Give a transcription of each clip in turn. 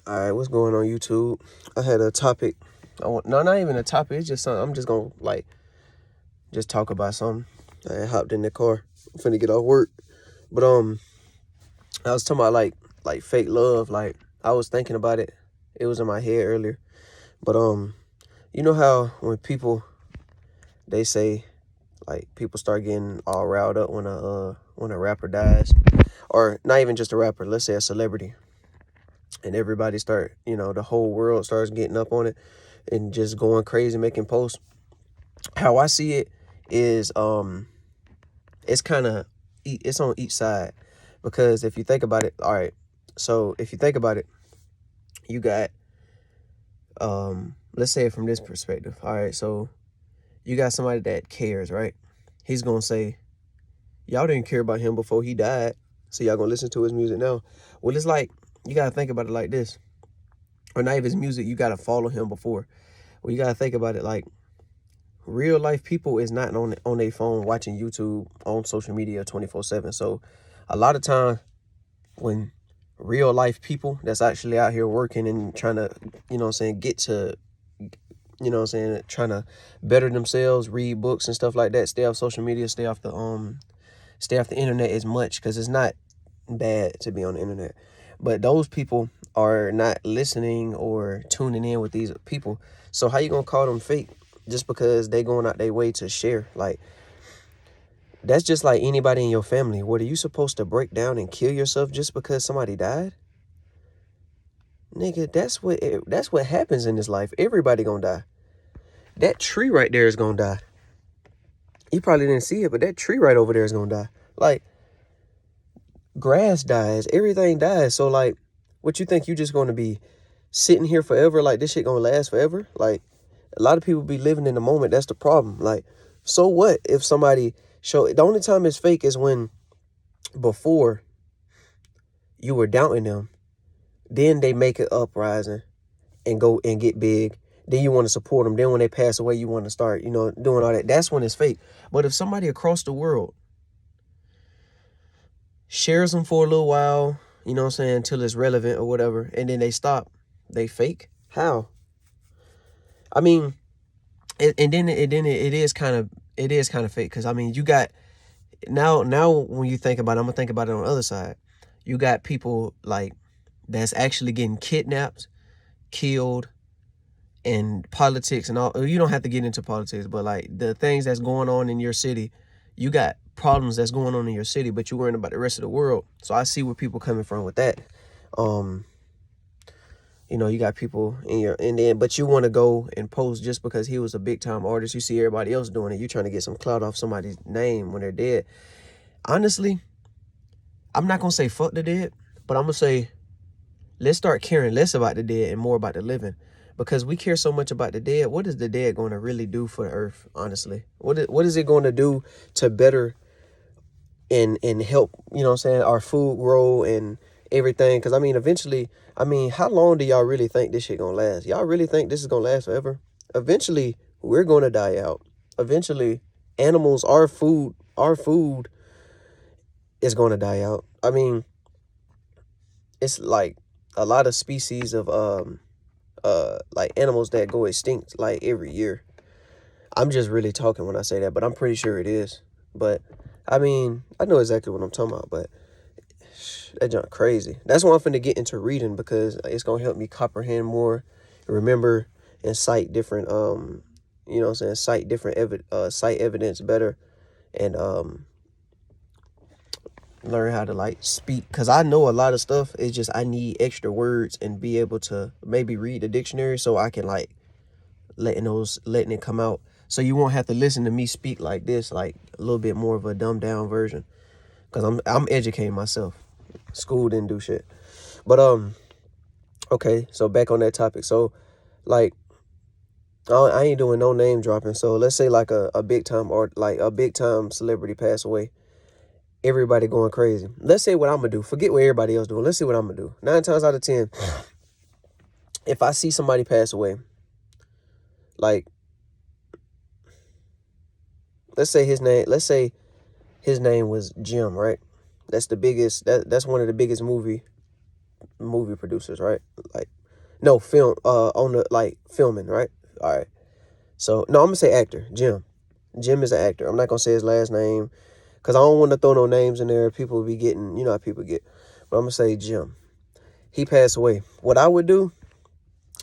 All right, what's going on YouTube? I had a topic. No, not even a topic. It's just something. I'm just gonna just talk about something. I hopped in the car. I'm finna get off work. But I was talking about like fake love. Like I was thinking about it. It was in my head earlier. But you know how when they say like people start getting all riled up when a rapper dies, or not even just a rapper. Let's say a celebrity. And everybody the whole world starts getting up on it and just going crazy, making posts. How I see it is, it's kind of, it's on each side. Because if you think about it, all right, so if you think about it, you got, let's say it from this perspective. All right, so you got somebody that cares, right? He's going to say, y'all didn't care about him before he died, so y'all going to listen to his music now. Well, it's like, you got to think about it like this. Or not even his music, you got to follow him before. Well, you got to think about it like real life people is not on their phone watching YouTube on social media 24/7. So a lot of time when real life people that's actually out here working and trying to, get to, trying to better themselves, read books and stuff like that, stay off social media, stay off the internet as much, because it's not bad to be on the internet. But those people are not listening or tuning in with these people. So how you gonna call them fake just because they going out their way to share? Like, that's just like anybody in your family. What, are you supposed to break down and kill yourself just because somebody died? Nigga, that's what happens in this life. Everybody gonna die. That tree right there is gonna die. You probably didn't see it, but that tree right over there is gonna die. Like, grass dies, everything dies. So like, what you think, you just gonna be sitting here forever? Like, this shit gonna last forever? Like, a lot of people be living in the moment. That's the problem. Like, so what if somebody the only time it's fake is when before you were doubting them, then they make an uprising and go and get big. Then you want to support them. Then when they pass away, you want to start, doing all that. That's when it's fake. But if somebody across the world shares them for a little while, until it's relevant or whatever, and then they stop, they fake? How? I mean, it is kind of fake, because I mean, you got now when you think about it, I'm gonna think about it on the other side. You got people like that's actually getting kidnapped, killed, and politics and all. You don't have to get into politics, but like the things that's going on in your city, you got problems that's going on in your city, but you're worrying about the rest of the world. So I see where people coming from with that. You got people but you want to go and post just because he was a big time artist. You see everybody else doing it. You're trying to get some clout off somebody's name when they're dead. Honestly, I'm not going to say fuck the dead, but I'm going to say, let's start caring less about the dead and more about the living. Because we care so much about the dead. What is the dead going to really do for the earth, honestly? What is it going to do to better and help, our food grow and everything? Because, I mean, eventually, how long do y'all really think this shit going to last? Y'all really think this is going to last forever? Eventually, we're going to die out. Eventually, animals, our food is going to die out. I mean, it's like a lot of species of like animals that go extinct like every year. I'm just really talking when I say that, but I'm pretty sure it is. But I mean, I know exactly what I'm talking about, but that junk crazy. That's why I'm finna get into reading, because it's gonna help me comprehend more, remember, and cite different cite different cite evidence better, and learn how to like speak, because I know a lot of stuff. It's just I need extra words and be able to maybe read the dictionary so I can like letting it come out, so you won't have to listen to me speak like this, like a little bit more of a dumbed down version, because I'm educating myself. School didn't do shit. But okay, so back on that topic. So like, I ain't doing no name dropping. So let's say like a big time, or like a big time celebrity pass away. Everybody going crazy. Let's say what I'm gonna do. Forget what everybody else doing. Let's see what I'm gonna do. 9 times out of 10, if I see somebody pass away, like, let's say his name was Jim, right? That's the biggest. That's one of the biggest movie producers, right? Like, No, film, on the, like, filming, right? All right. So, no, I'm going to say actor, Jim. Jim is an actor. I'm not going to say his last name because I don't want to throw no names in there. People will be getting, you know how people get. But I'm going to say Jim. He passed away. What I would do,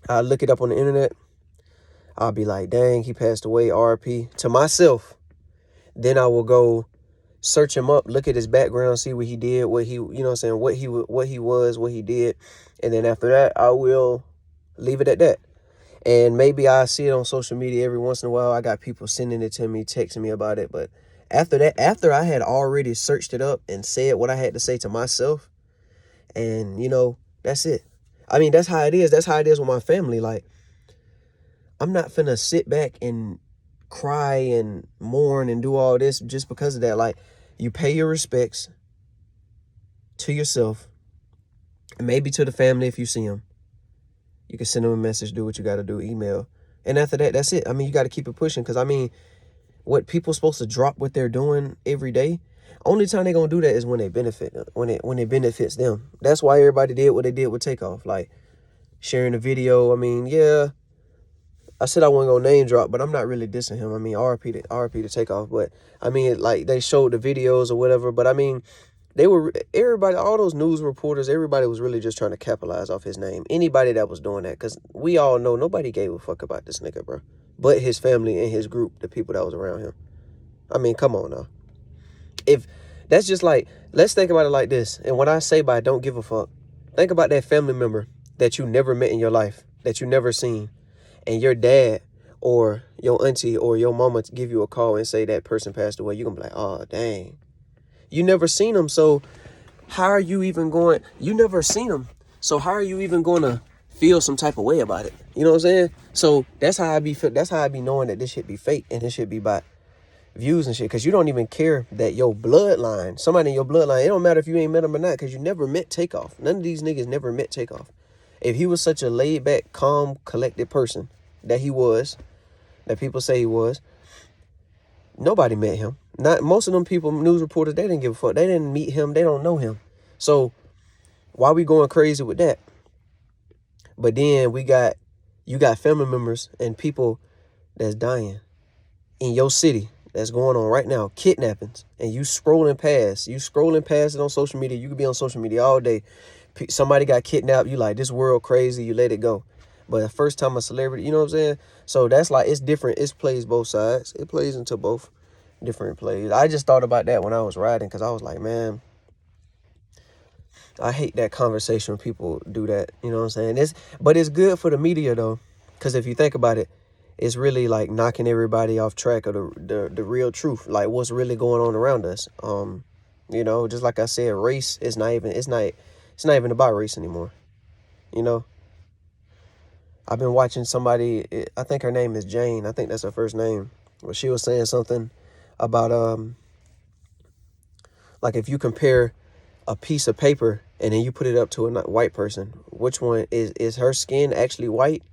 I'd look it up on the internet. I'll be like, dang, he passed away, RP. To myself, then I will go search him up, look at his background, see what he did, what he, you know what I'm saying, what he was, what he did. And then after that, I will leave it at that. And maybe I see it on social media every once in a while. I got people sending it to me, texting me about it. But after that, after I had already searched it up and said what I had to say to myself, and, you know, that's it. I mean, that's how it is. That's how it is with my family. Like, I'm not finna sit back and cry and mourn and do all this just because of that. Like, you pay your respects to yourself and maybe to the family if you see them. You can send them a message, do what you got to do, email. And after that, that's it. I mean, you got to keep it pushing because, I mean, what people supposed to drop what they're doing every day, only time they're going to do that is when they benefit, when it benefits them. That's why everybody did what they did with Takeoff. Like, sharing the video. I mean, yeah, I said I wasn't going to name drop, but I'm not really dissing him. I mean, RP to Takeoff. But, I mean, like, they showed the videos or whatever. But, I mean, everybody, all those news reporters, everybody was really just trying to capitalize off his name. Anybody that was doing that, because we all know nobody gave a fuck about this nigga, bro. But his family and his group, the people that was around him. I mean, come on now. If that's just like, let's think about it like this. And when I say by don't give a fuck, think about that family member that you never met in your life, that you never seen, and your dad or your auntie or your mama give you a call and say that person passed away. You're going to be like, oh, dang. You never seen them, so how are you even going? You never seen them, so how are you even going to feel some type of way about it? You know what I'm saying? So that's how I be. That's how I be knowing that this shit be fake and this shit be by views and shit. Because you don't even care that your bloodline, somebody in your bloodline, it don't matter if you ain't met him or not, because you never met Takeoff. None of these niggas never met Takeoff. If he was such a laid back, calm, collected person that he was, that people say he was, nobody met him. Not most of them people, news reporters, they didn't give a fuck. They didn't meet him. They don't know him. So why we going crazy with that? But then you got family members and people that's dying in your city that's going on right now, kidnappings, and you scrolling past it on social media. You could be on social media all day. Somebody got kidnapped. You like, this world crazy. You let it go. But the first time a celebrity, you know what I'm saying? So that's like, it's different. It plays both sides. It plays into both different plays. I just thought about that when I was riding because I was like, man, I hate that conversation when people do that. You know what I'm saying? But it's good for the media though, because if you think about it, it's really like knocking everybody off track of the real truth, like what's really going on around us. You know, just like I said, race is not even about race anymore. You know, I've been watching somebody. I think her name is Jane. I think that's her first name. But she was saying something about like if you compare a piece of paper and then you put it up to a white person, which one is her skin actually white,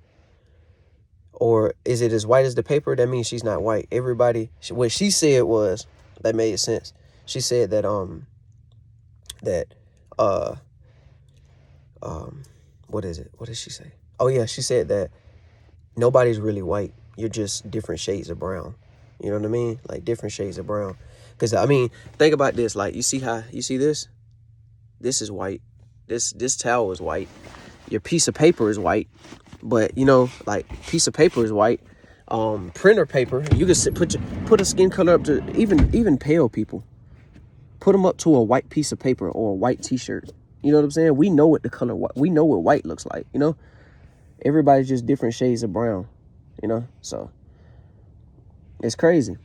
or is it as white as the paper? That means she's not white. Everybody, what she said was, that made sense. She said that what is it? What did she say? Oh yeah, she said that nobody's really white. You're just different shades of brown. You know what I mean? Like different shades of brown. Because, I mean, think about this. Like, you see this? This is white. This towel is white. Your piece of paper is white. But, you know, like, piece of paper is white. Printer paper, you can put a skin color up to even pale people. Put them up to a white piece of paper or a white t-shirt. You know what I'm saying? We know what the color, we know what white looks like, you know? Everybody's just different shades of brown, you know? So, it's crazy.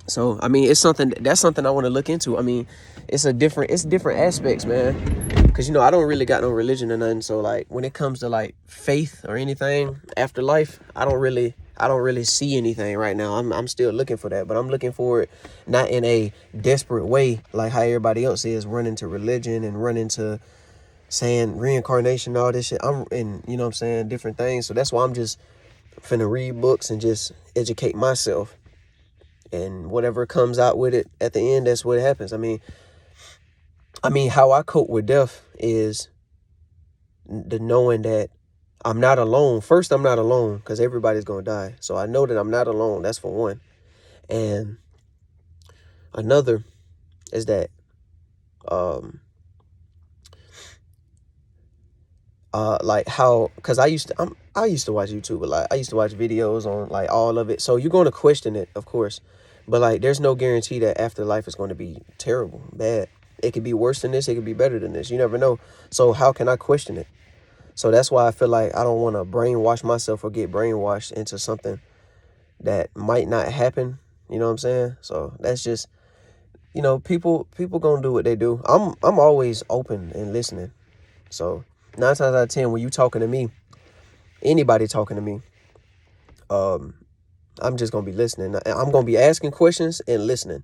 So, I mean, that's something I want to look into. I mean, it's different aspects, man. Because, you know, I don't really got no religion or nothing. So, like, when it comes to, like, faith or anything, afterlife, I don't really see anything right now. I'm still looking for that. But I'm looking for it not in a desperate way, like how everybody else is, running to religion and running to saying reincarnation, all this shit. And you know what I'm saying, different things. So that's why I'm just finna read books and just educate myself. And whatever comes out with it at the end, that's what happens. I mean, how I cope with death is the knowing that I'm not alone. First, I'm not alone because everybody's going to die. So I know that I'm not alone. That's for one. And another is that like how, because I used to watch YouTube a lot. I used to watch videos on like all of it. So you're going to question it, of course. But like there's no guarantee that afterlife is going to be terrible, bad. It could be worse than this. It could be better than this. You never know. So how can I question it? So that's why I feel like I don't want to brainwash myself or get brainwashed into something that might not happen. You know what I'm saying? So that's just, people gonna do what they do. I'm always open and listening. So 9 times out of 10, when you talking to me, anybody talking to me, I'm just gonna be listening. I'm gonna be asking questions and listening.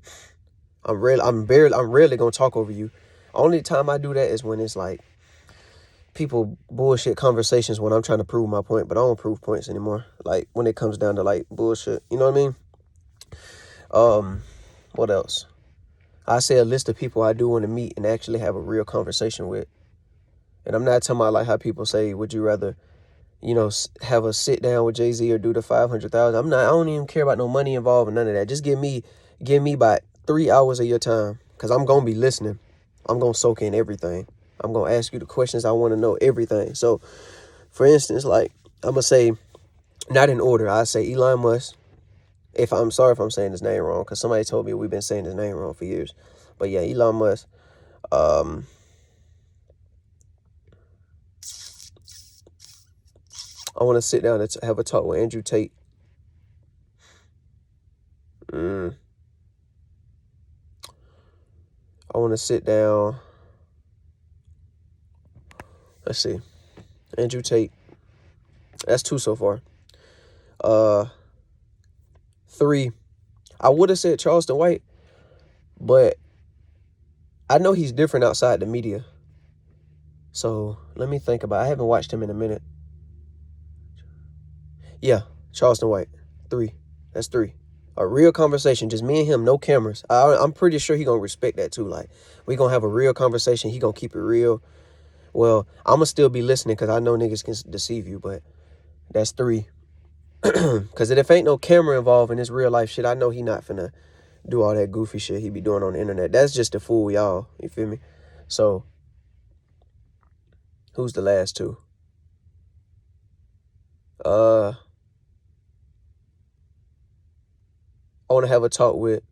I'm rarely gonna talk over you. Only time I do that is when it's like people bullshit conversations when I'm trying to prove my point, but I don't prove points anymore. Like when it comes down to like bullshit, you know what I mean? What else? I say a list of people I do want to meet and actually have a real conversation with. And I'm not talking about like how people say, would you rather, have a sit down with Jay-Z or do the 500,000? I don't even care about no money involved and none of that. Just give me about 3 hours of your time, because I'm going to be listening. I'm going to soak in everything. I'm going to ask you the questions. I want to know everything. So, for instance, like, I'm going to say, not in order. I say Elon Musk. I'm sorry if I'm saying his name wrong, because somebody told me we've been saying his name wrong for years. But yeah, Elon Musk. I want to sit down and have a talk with Andrew Tate. I want to sit down. Let's see. Andrew Tate. That's 2 so far. 3. I would have said Charleston White, but I know he's different outside the media. So let me think about it. I haven't watched him in a minute. Yeah, Charleston White. 3. That's 3. A real conversation, just me and him, no cameras. I'm pretty sure he gonna respect that too. Like, we gonna have a real conversation. He gonna keep it real. Well, I'm gonna still be listening because I know niggas can deceive you, but that's 3. Because if ain't no camera involved in this real life shit, I know he not finna do all that goofy shit he be doing on the internet. That's just to fool y'all. You feel me? So, who's the last 2? I want to have a talk with,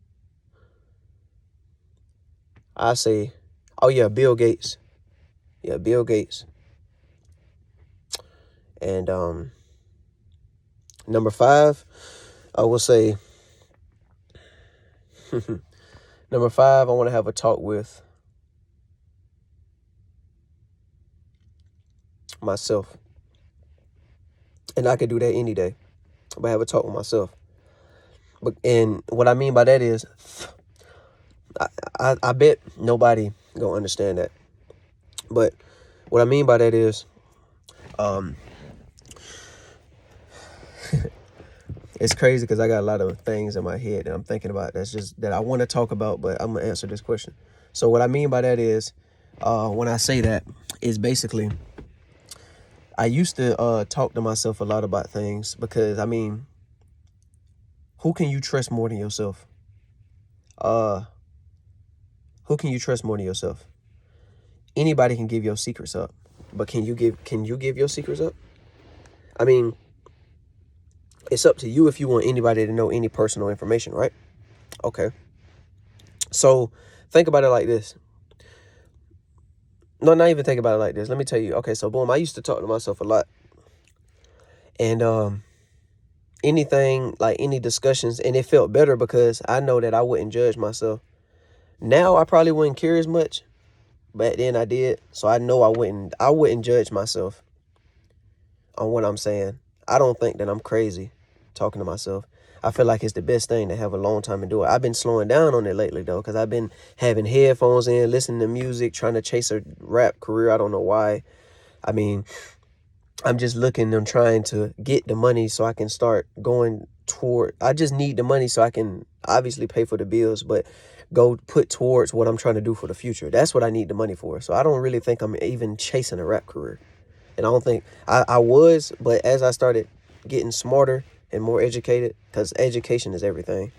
I say, oh yeah, Bill Gates. Yeah, Bill Gates. And number 5, I will say, number 5, I want to have a talk with myself. And I could do that any day. But have a talk with myself. And what I mean by that is, I bet nobody gonna understand that. But what I mean by that is, it's crazy because I got a lot of things in my head that I'm thinking about that I want to talk about, but I'm gonna answer this question. So what I mean by that is, when I say that, is basically, I used to talk to myself a lot about things because, I mean, who can you trust more than yourself? Who can you trust more than yourself? Anybody can give your secrets up, but can you give your secrets up? I mean, it's up to you if you want anybody to know any personal information, right? Okay. So think about it like this. No, not even think about it like this. Let me tell you. Okay, so boom, I used to talk to myself a lot. And anything, like any discussions, and it felt better because I know that I wouldn't judge myself. Now I probably wouldn't care as much, but then I did. So I know I wouldn't judge myself on what I'm saying. I don't think that I'm crazy talking to myself. I feel like it's the best thing to have a long time and do it. I've been slowing down on it lately though, because I've been having headphones in, listening to music, trying to chase a rap career. I don't know why. I mean, I'm just looking and trying to get the money so I can start going toward. I just need the money so I can obviously pay for the bills, but go put towards what I'm trying to do for the future. That's what I need the money for. So I don't really think I'm even chasing a rap career. And I don't think I was, but as I started getting smarter and more educated, because education is everything.